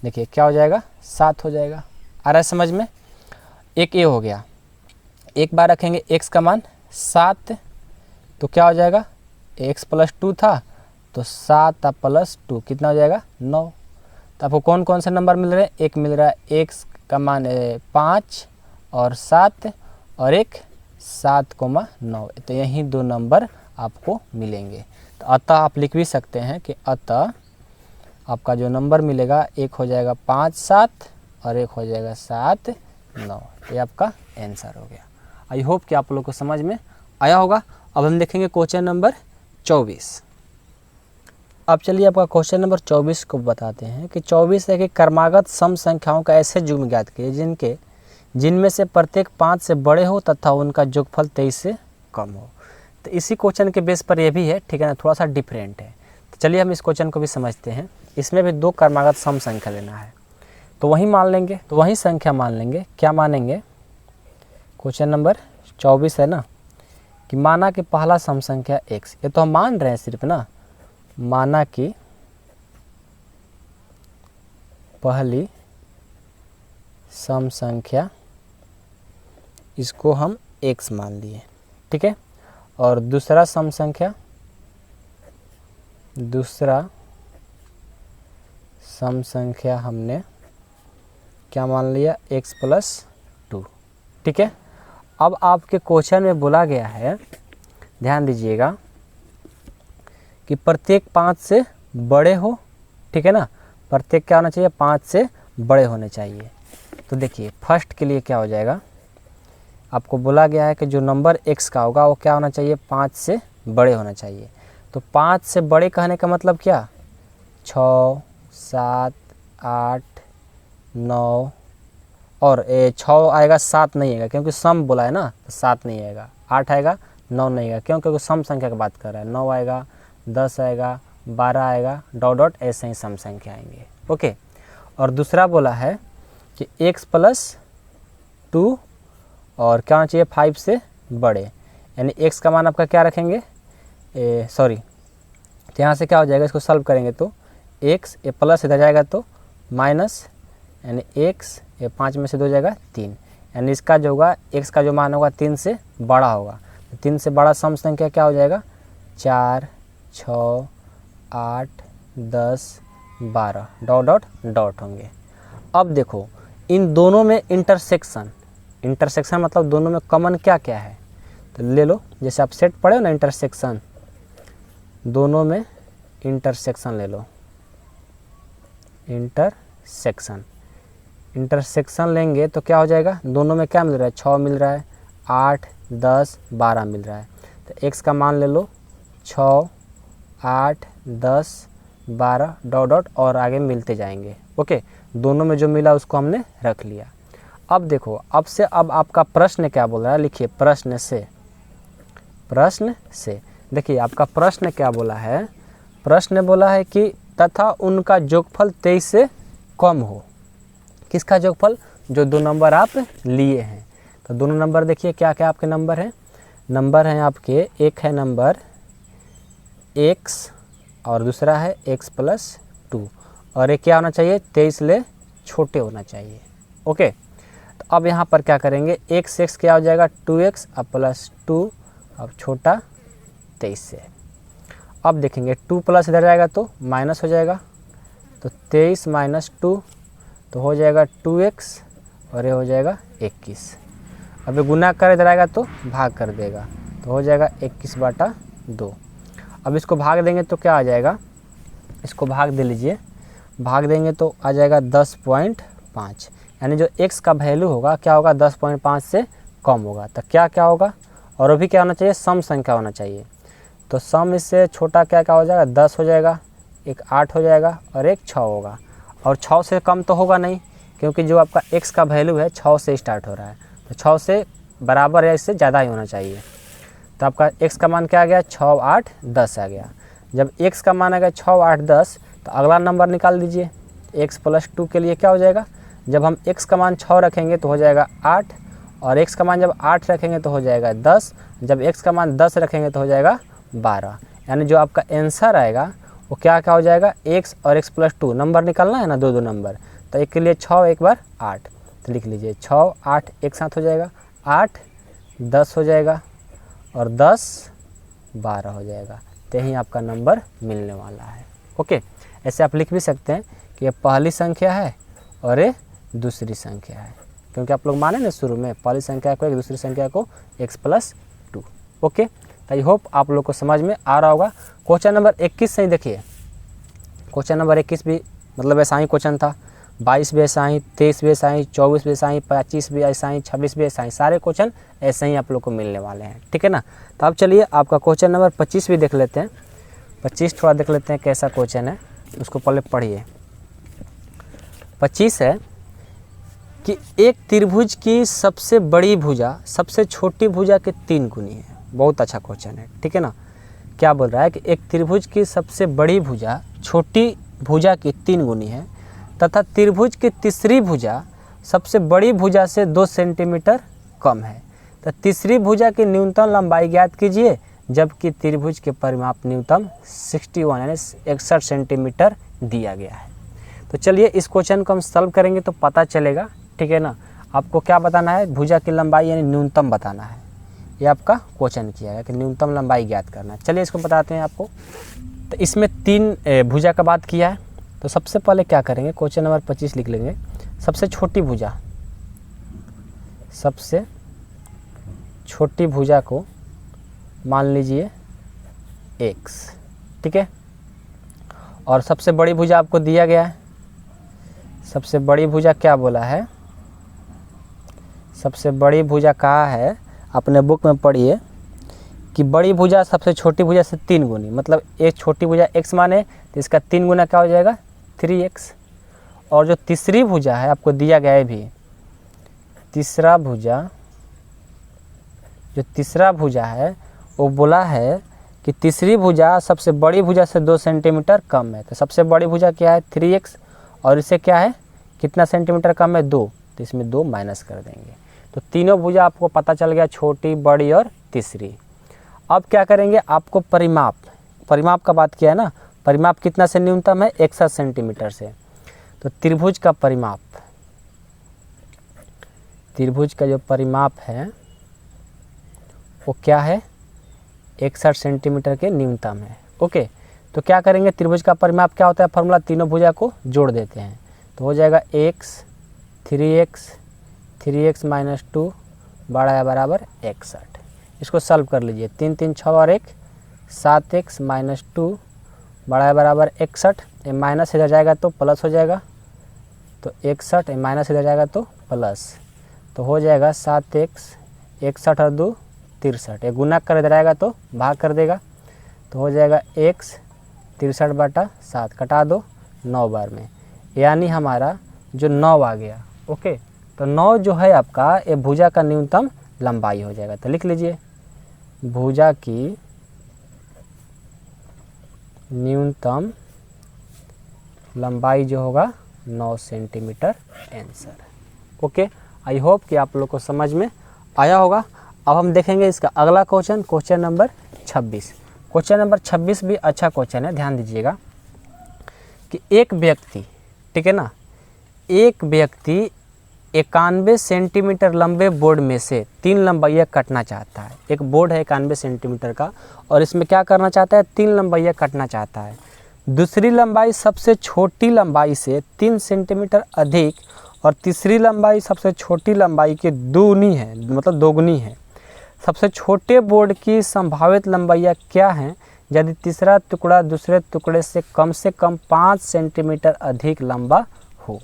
देखिए क्या हो जाएगा 7 हो जाएगा। आ रहा है समझ में, एक ये हो गया। एक बार रखेंगे x का मान 7, तो क्या हो जाएगा, x प्लस 2 था तो 7 प्लस 2 कितना हो जाएगा 9। तो आपको कौन कौन से नंबर मिल रहे हैं, एक मिल रहा है x का मान 5 और 7 और एक 7,9, तो यही 2 नंबर आपको मिलेंगे। तो अतः आप लिख भी सकते हैं कि अतः आपका जो नंबर मिलेगा, एक हो जाएगा 5 7 और एक हो जाएगा 7 9, ये आपका आंसर हो गया। आई होप कि आप लोग को समझ में आया होगा। अब हम देखेंगे क्वेश्चन नंबर 24। अब चलिए आपका क्वेश्चन नंबर 24 को बताते हैं कि 24 है कि क्रमागत सम संख्याओं का ऐसे युग्म ज्ञात कीजिए जिनमें से प्रत्येक 5 से बड़े हो तथा उनका योगफल 23 से कम हो। तो इसी क्वेश्चन के बेस पर यह भी है, ठीक है ना, थोड़ा सा डिफरेंट है। तो चलिए हम इस क्वेश्चन को भी समझते हैं। इसमें भी 2 क्रमागत सम संख्या लेना है, तो वही मान लेंगे, तो वही संख्या मान लेंगे। क्या मानेंगे, क्वेश्चन नंबर 24 है ना, कि माना कि पहला सम संख्या x, ये तो हम मान रहे हैं सिर्फ ना, माना कि पहली सम संख्या, इसको हम x मान लिए, ठीक है। और दूसरा सम संख्या, दूसरा सम संख्या हमने क्या मान लिया, x प्लस 2, ठीक है। अब आपके क्वेश्चन में बोला गया है, ध्यान दीजिएगा, कि प्रत्येक 5 से बड़े हो, ठीक है ना, प्रत्येक क्या होना चाहिए, 5 से बड़े होने चाहिए। तो देखिए फर्स्ट के लिए क्या हो जाएगा, आपको बोला गया है कि जो नंबर x का होगा वो क्या होना चाहिए, 5 से बड़े होना चाहिए। तो 5 से बड़े कहने का मतलब क्या, 6, 7, 8, 9 और 6 आएगा, 7 नहीं आएगा क्योंकि सम बोला है ना, तो 7 नहीं आएगा, 8 आएगा, 9 नहीं आएगा क्योंकि सम संख्या की बात कर रहा है। 9 आएगा, 10 आएगा, 12 आएगा, डॉट डॉट ऐसे ही सम संख्या आएंगे। ओके, और दूसरा बोला है कि x + 2 और क्या होना चाहिए, 5 से बड़े, यानी x का मान आपका क्या रखेंगे, सॉरी, तो यहाँ से क्या हो जाएगा, इसको सॉल्व करेंगे तो x ये प्लस इधर जाएगा तो माइनस, यानी x ये 5 में से 2 जाएगा 3, यानी इसका जो होगा x का जो मान होगा 3 से बड़ा होगा। तो 3 से बड़ा सम संख्या क्या हो जाएगा, 4, 6, 8, 10, 12 डॉट डॉट डॉट होंगे। अब देखो इन दोनों में इंटरसेक्शन, इंटरसेक्शन मतलब दोनों में कॉमन क्या क्या है, तो ले लो, जैसे आप सेट पढ़े हो ना इंटरसेक्शन, दोनों में इंटरसेक्शन ले लो, इंटरसेक्शन, इंटरसेक्शन लेंगे तो क्या हो जाएगा, दोनों में क्या मिल रहा है, 6 मिल रहा है, 8, 10, 12 मिल रहा है। तो x का मान ले लो 6, 8, 10, 12 डॉट डॉट और आगे मिलते जाएंगे। ओके, दोनों में जो मिला उसको हमने रख लिया। अब देखो अब से अब आपका प्रश्न क्या बोल रहा है, लिखिए प्रश्न से, प्रश्न से देखिए आपका प्रश्न क्या बोला है, प्रश्न बोला है कि तथा उनका योगफल 23 से कम हो। किसका योगफल, जो दो नंबर आप लिए हैं। तो दोनों नंबर देखिए क्या क्या आपके नंबर हैं, नंबर हैं आपके, एक है नंबर x और दूसरा है x + 2 और एक क्या होना चाहिए, 23 ले छोटे होना चाहिए। ओके, तो अब यहाँ पर क्या करेंगे, x क्या हो जाएगा 2x अब +2 अब छोटा 23 से। अब देखेंगे 2 प्लस इधर जाएगा तो माइनस हो जाएगा, तो 23 - 2 तो हो जाएगा 2x और ये हो जाएगा 21। अब ये गुना कर इधर आएगा तो भाग कर देगा, तो हो जाएगा 21/2। अब इसको भाग देंगे तो क्या आ जाएगा, इसको भाग दे लीजिए, भाग देंगे तो आ जाएगा 10.5, यानी जो x का वैल्यू होगा क्या होगा, 10.5 से कम होगा। तो क्या क्या होगा, और अभी क्या होना चाहिए, सम संख्या होना चाहिए। तो सम इससे छोटा क्या क्या हो जाएगा, 10 हो जाएगा, एक 8 हो जाएगा और एक 6 होगा, और 6 से कम तो होगा नहीं क्योंकि जो आपका x का वैल्यू है 6 से स्टार्ट हो रहा है, तो 6 से बराबर या इससे ज़्यादा ही होना चाहिए। तो आपका x का मान क्या आ गया, 6, 8, 10 आ गया। जब x का मान आ गया 6, 8, 10 तो अगला नंबर निकाल दीजिए, x + 2 के लिए क्या हो जाएगा, जब हम x का मान 6 रखेंगे तो हो जाएगा 8 और x का मान जब 8 रखेंगे तो हो जाएगा 10, जब x का मान 10 रखेंगे तो हो जाएगा 12, यानी जो आपका आंसर आएगा वो क्या क्या हो जाएगा, x और x + 2 नंबर निकालना है ना, दो दो नंबर, तो एक के लिए 6 एक बार 8, तो लिख लीजिए 6, 8 एक साथ हो जाएगा, 8, 10 हो जाएगा और 10, 12 हो जाएगा। तो यही आपका नंबर मिलने वाला है। ओके, ऐसे आप लिख भी सकते हैं कि ये पहली संख्या है और ये दूसरी संख्या है, क्योंकि आप लोग माने ना शुरू में पहली संख्या को एक, दूसरी संख्या को x + 2। ओके, तो आई होप आप लोग को समझ में आ रहा होगा। क्वेश्चन नंबर 21 से ही देखिए, क्वेश्चन नंबर 21 भी मतलब ऐसा ही क्वेश्चन था, 22 भी ऐसा ही, 23 भी ऐसा ही, 24 भी ऐसा ही, 25 भी ऐसा ही, 26 भी ऐसा ही, सारे क्वेश्चन ऐसे ही आप लोग को मिलने वाले हैं, ठीक है ना। तो अब चलिए आपका क्वेश्चन नंबर 25 भी देख लेते हैं। 25 थोड़ा देख लेते हैं कैसा क्वेश्चन है, उसको पहले पढ़िए। 25 है कि एक त्रिभुज की सबसे बड़ी भुजा सबसे छोटी भुजा के 3 गुनी है। बहुत अच्छा क्वेश्चन है, ठीक है ना। क्या बोल रहा है कि एक त्रिभुज की सबसे बड़ी भुजा छोटी भुजा की 3 गुनी है तथा त्रिभुज की तीसरी भुजा सबसे बड़ी भुजा से 2 सेंटीमीटर कम है। तो तीसरी भुजा की न्यूनतम लंबाई ज्ञात कीजिए, जबकि त्रिभुज के परिमाप न्यूनतम 61 यानी 61 सेंटीमीटर दिया गया है। तो चलिए इस क्वेश्चन को हम सॉल्व करेंगे तो पता चलेगा, ठीक है ना। आपको क्या बताना है, भुजा की लंबाई यानी न्यूनतम बताना है। ये आपका क्वेश्चन किया है कि न्यूनतम लंबाई ज्ञात करना है। चलिए इसको बताते हैं आपको। तो इसमें 3 भुजा का बात किया है, तो सबसे पहले क्या करेंगे, क्वेश्चन नंबर 25 लिख लेंगे। सबसे छोटी भुजा, सबसे छोटी भुजा को मान लीजिए x, ठीक है। और सबसे बड़ी भुजा आपको दिया गया है। सबसे बड़ी भुजा क्या बोला है, सबसे बड़ी भुजा कहा है, अपने बुक में पढ़िए कि बड़ी भुजा सबसे छोटी भुजा से 3 गुनी, मतलब एक छोटी भुजा x माने तो इसका 3 गुना क्या हो जाएगा 3x। और जो तीसरी भुजा है आपको दिया गया है भी, तीसरा भुजा, जो तीसरा भुजा है वो बोला है कि तीसरी भुजा सबसे बड़ी भुजा से 2 सेंटीमीटर कम है। तो सबसे बड़ी भुजा क्या है 3x, और इससे क्या है कितना सेंटीमीटर कम है 2, तो इसमें 2 माइनस कर देंगे। तो तीनों भुजा आपको पता चल गया, छोटी, बड़ी और तीसरी। अब क्या करेंगे, आपको परिमाप का बात किया है ना, परिमाप कितना से न्यूनतम है 61 सेंटीमीटर से। तो त्रिभुज का परिमाप, त्रिभुज का जो परिमाप है वो क्या है 61 सेंटीमीटर के न्यूनतम है। ओके, तो क्या करेंगे, त्रिभुज का परिमाप क्या होता है, फॉर्मूला तीनों भुजा को जोड़ देते हैं तो हो जाएगा x 3x माइनस 2 बड़ा या बराबर 61। इसको सॉल्व कर लीजिए, 3 3 6 और 1 7x माइनस 2 बड़ा या बराबर 61। ये माइनस इधर जाएगा तो प्लस हो जाएगा, तो 61 माइनस इधर जाएगा तो प्लस, तो हो जाएगा 7x 61 और 2 63। ये गुना कर इधर आएगा तो भाग कर देगा, तो हो जाएगा x 63/7, कटा दो 9 बार में, यानी हमारा जो 9 आ गया। ओके, तो 9 जो है आपका ये भुजा का न्यूनतम लंबाई हो जाएगा। तो लिख लीजिए भुजा की न्यूनतम लंबाई जो होगा 9 centimetre answer. Okay, I hope कि आप लोग को समझ में आया होगा। अब हम देखेंगे इसका अगला question, question number 26। Question number 26 भी अच्छा क्वेश्चन है, ध्यान दीजिएगा कि एक व्यक्ति, ठीक है ना, एक व्यक्ति 91 सेंटीमीटर लंबे बोर्ड में से 3 लंबाइयाँ काटना चाहता है। एक बोर्ड है 91 सेंटीमीटर का और इसमें क्या करना चाहता है 3 लंबाइयाँ काटना चाहता है। दूसरी लंबाई सबसे छोटी लंबाई से 3 सेंटीमीटर अधिक और तीसरी लंबाई सबसे छोटी लंबाई के दूनी है, मतलब दोगुनी है। सबसे छोटे बोर्ड की संभावित लंबाइयाँ क्या हैं यदि तीसरा टुकड़ा दूसरे टुकड़े से कम 5 सेंटीमीटर अधिक लंबा हो।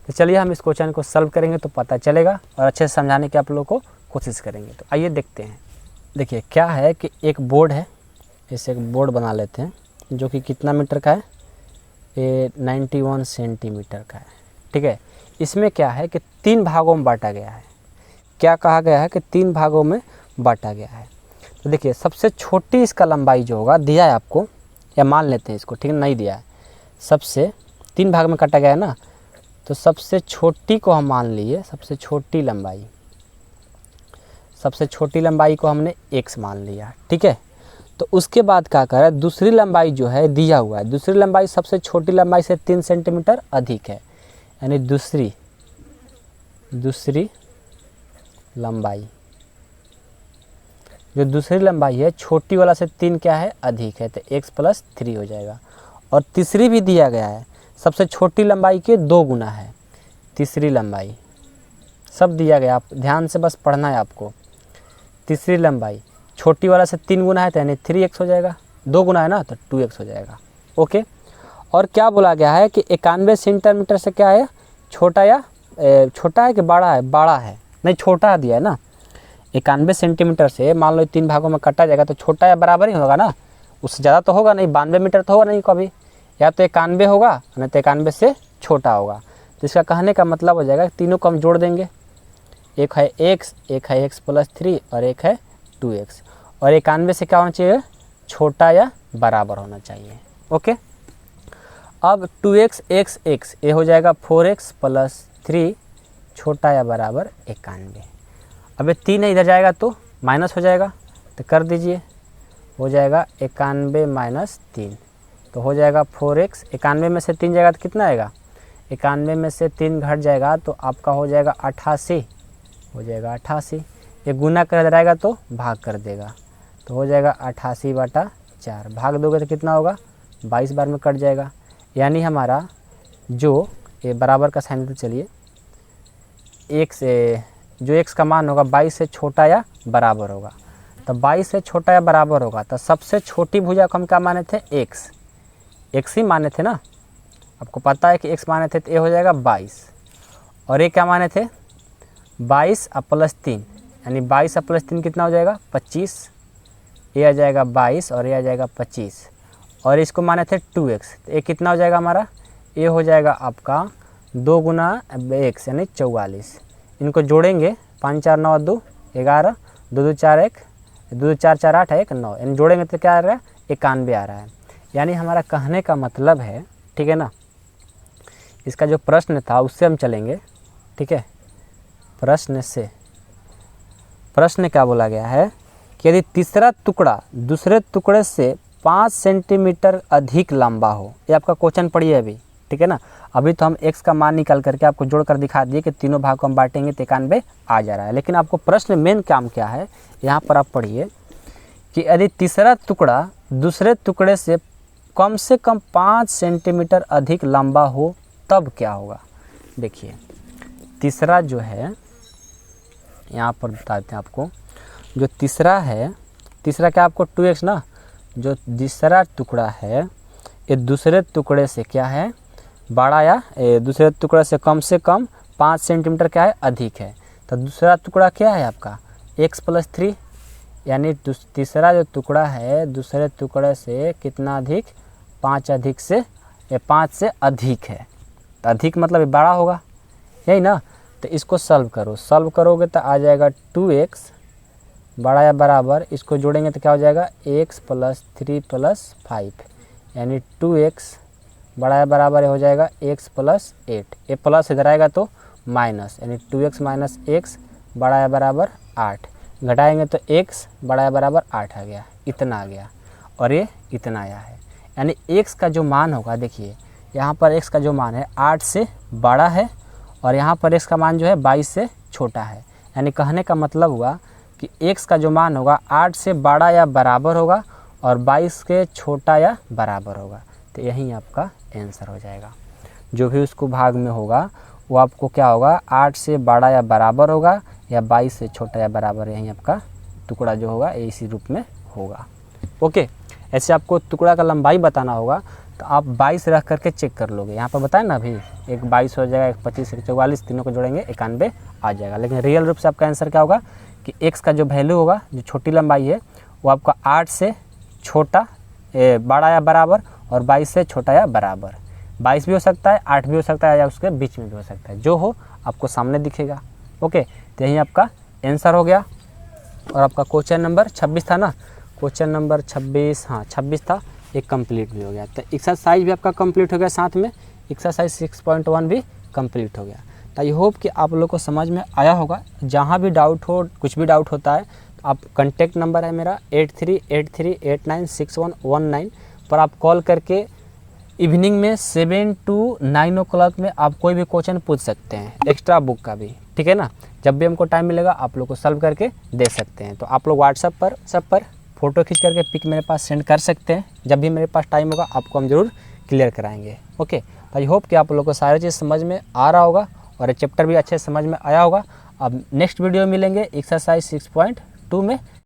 तो चलिए हम इस क्वेश्चन को सॉल्व करेंगे तो पता चलेगा और अच्छे से समझाने की आप लोगों को कोशिश करेंगे। तो आइए देखते हैं। देखिए क्या है कि एक बोर्ड है, इसे एक बोर्ड बना लेते हैं जो कि कितना मीटर का है, ये 91 सेंटीमीटर का है, ठीक है। इसमें क्या है कि 3 भागों में बांटा गया है। क्या कहा गया है कि 3 भागों में बांटा गया है। तो देखिए सबसे छोटी इसका लंबाई जो होगा दिया है आपको, या मान लेते हैं इसको, ठीक है, नहीं दिया है, सबसे 3 भाग में काटा गया है ना, तो सबसे छोटी को हम मान लिए, सबसे छोटी लंबाई को हमने x मान लिया, ठीक है। तो उसके बाद क्या कर रहा है, दूसरी लंबाई जो है दिया हुआ है, दूसरी लंबाई सबसे छोटी लंबाई से 3 सेंटीमीटर अधिक है, यानी दूसरी लंबाई, जो दूसरी लंबाई है छोटी वाला से 3 क्या है अधिक है, तो x + 3 हो जाएगा। और तीसरी भी दिया गया है, सबसे छोटी लंबाई के 2 गुना है तीसरी लंबाई, सब दिया गया, आप ध्यान से बस पढ़ना है आपको। तीसरी लंबाई छोटी वाला से 3 गुना है तो यानी 3x हो जाएगा, 2 गुना है ना तो 2x हो जाएगा। ओके, और क्या बोला गया है कि 91 सेंटीमीटर से क्या है, छोटा या छोटा है कि बड़ा है, बड़ा है, नहीं छोटा दिया है ना। 91 सेंटीमीटर से मान लो 3 भागों में काटा जाएगा तो छोटा या बराबर ही होगा ना, उससे ज़्यादा तो होगा नहीं, 92 मीटर तो होगा नहीं कभी, या तो 91 होगा नहीं तो 91 से छोटा होगा। तो इसका कहने का मतलब हो जाएगा तीनों को हम जोड़ देंगे, एक है x, एक है x + 3 और एक है 2x, और 91 से क्या होना चाहिए, छोटा या बराबर होना चाहिए। ओके, अब 2x x x ये हो जाएगा 4x + 3 छोटा या बराबर 91। अब ये 3 है, इधर जाएगा तो माइनस हो जाएगा, तो कर दीजिए, हो जाएगा 91 - 3, तो हो जाएगा 4x। 91 में से 3 जाएगा तो कितना आएगा, 91 में से 3 घट जाएगा तो आपका हो जाएगा 88, हो जाएगा 88। ये गुना कर जाएगा तो भाग कर देगा, तो हो जाएगा 88/4, भाग दोगे तो कितना होगा 22 बार में कट जाएगा, यानी हमारा जो ये बराबर का साइन, तो चलिए x, जो x का मान होगा 22 से छोटा या बराबर होगा। तो 22 से छोटा या बराबर होगा, तो सबसे छोटी भुजा को हम क्या माने थे, x ही माने थे ना, आपको पता है कि x माने थे, तो ये हो जाएगा 22, और ये क्या माने थे 22 और प्लस 3, यानी 22 और प्लस 3 कितना हो जाएगा 25, ये आ जाएगा 22 और ये आ जाएगा 25, और इसको माने थे 2x, तो ये कितना हो जाएगा हमारा, ये हो जाएगा आपका 2 गुना x यानी 44। इनको जोड़ेंगे 5 4 9 2 11, 2 2 4 1, 2 2 4 4 8 1 9, यानी जोड़ेंगे तो क्या आ रहा है 91 आ रहा है। यानी हमारा कहने का मतलब है, ठीक है ना, इसका जो प्रश्न था उससे हम चलेंगे, ठीक है। प्रश्न क्या बोला गया है कि यदि तीसरा टुकड़ा दूसरे टुकड़े से 5 सेंटीमीटर अधिक लंबा हो, ये आपका क्वेश्चन पढ़िए अभी, ठीक है ना। अभी तो हम x का मान निकाल करके आपको जोड़कर दिखा दिए कि तीनों भाग को हम बांटेंगे तो 91 आ जा रहा है, लेकिन आपको प्रश्न मेन काम क्या है यहाँ पर आप पढ़िए कि यदि तीसरा टुकड़ा दूसरे टुकड़े से कम 5 सेंटीमीटर अधिक लंबा हो तब क्या होगा। देखिए तीसरा जो है, यहाँ पर बताते हैं आपको, जो तीसरा है, तीसरा क्या आपको 2x ना, जो तीसरा टुकड़ा है ये दूसरे टुकड़े से क्या है बड़ा, या दूसरे टुकड़े से कम 5 सेंटीमीटर क्या है अधिक है। तो दूसरा टुकड़ा क्या है आपका x + 3, यानी तीसरा जो टुकड़ा है दूसरे टुकड़े से कितना अधिक, 5 अधिक से 5 से अधिक है, तो अधिक मतलब ये बड़ा होगा, यही ना। तो इसको सॉल्व करो, सॉल्व करोगे तो आ जाएगा 2x बड़ा या बराबर, इसको जोड़ेंगे तो क्या हो जाएगा x + 3 + 5, यानी 2x बड़ा या बराबर हो जाएगा x + 8, ये प्लस इधर आएगा तो माइनस, यानी 2x - x बड़ा या बराबर 8, घटाएंगे तो x बड़ा या बराबर 8 आ गया, इतना आ गया, और ये इतना आया है। यानी x का जो मान होगा, देखिए यहाँ पर x का जो मान है 8 से बड़ा है, और यहाँ पर x का मान जो है 22 से छोटा है। यानी कहने का मतलब हुआ कि x का जो मान होगा 8 से बड़ा या बराबर होगा और 22 के छोटा या बराबर होगा, तो यही आपका आंसर हो जाएगा। जो भी उसको भाग में होगा वो आपको क्या होगा 8 से बड़ा या बराबर होगा या 22 से छोटा या बराबर, यही आपका टुकड़ा जो होगा इसी रूप में होगा। ओके, ऐसे आपको टुकड़ा का लंबाई बताना होगा तो आप 22 रख करके चेक कर लोगे। यहाँ पर बताएं ना, अभी एक 22 हो जाएगा, एक 25, एक 44, तीनों को जोड़ेंगे 91 आ जाएगा। लेकिन रियल रूप से आपका आंसर क्या होगा कि x का जो वैल्यू होगा, जो छोटी लंबाई है वो आपका 8 से छोटा बड़ा या बराबर और 22 से छोटा या बराबर, 22 भी हो सकता है, 8 भी हो सकता है, या उसके बीच में भी हो सकता है, जो हो आपको सामने दिखेगा। ओके, तो यही आपका आंसर हो गया। और आपका क्वेश्चन नंबर 26 था ना, क्वेश्चन नंबर 26, हाँ 26 था, एक कंप्लीट भी हो गया। तो एक्सरसाइज भी आपका कंप्लीट हो गया, साथ में एक्सरसाइज 6.1 भी कंप्लीट हो गया। तो आई होप कि आप लोग को समझ में आया होगा। जहाँ भी डाउट हो, कुछ भी डाउट होता है तो आप कॉन्टैक्ट नंबर है मेरा 8383896119 पर आप कॉल करके इवनिंग में 7 to 9 o'clock में आप कोई भी क्वेश्चन पूछ सकते हैं, एक्स्ट्रा बुक का भी, ठीक है ना। जब भी हमको टाइम मिलेगा आप लोग को सॉल्व करके दे सकते हैं। तो आप लोग व्हाट्सएप पर फ़ोटो खींच करके पिक मेरे पास सेंड कर सकते हैं। जब भी मेरे पास टाइम होगा आपको हम ज़रूर क्लियर कराएंगे। ओके, तो आई होप कि आप लोग को सारी चीज़ समझ में आ रहा होगा और ये चैप्टर भी अच्छे समझ में आया होगा। अब नेक्स्ट वीडियो मिलेंगे एक्सरसाइज 6.2 में।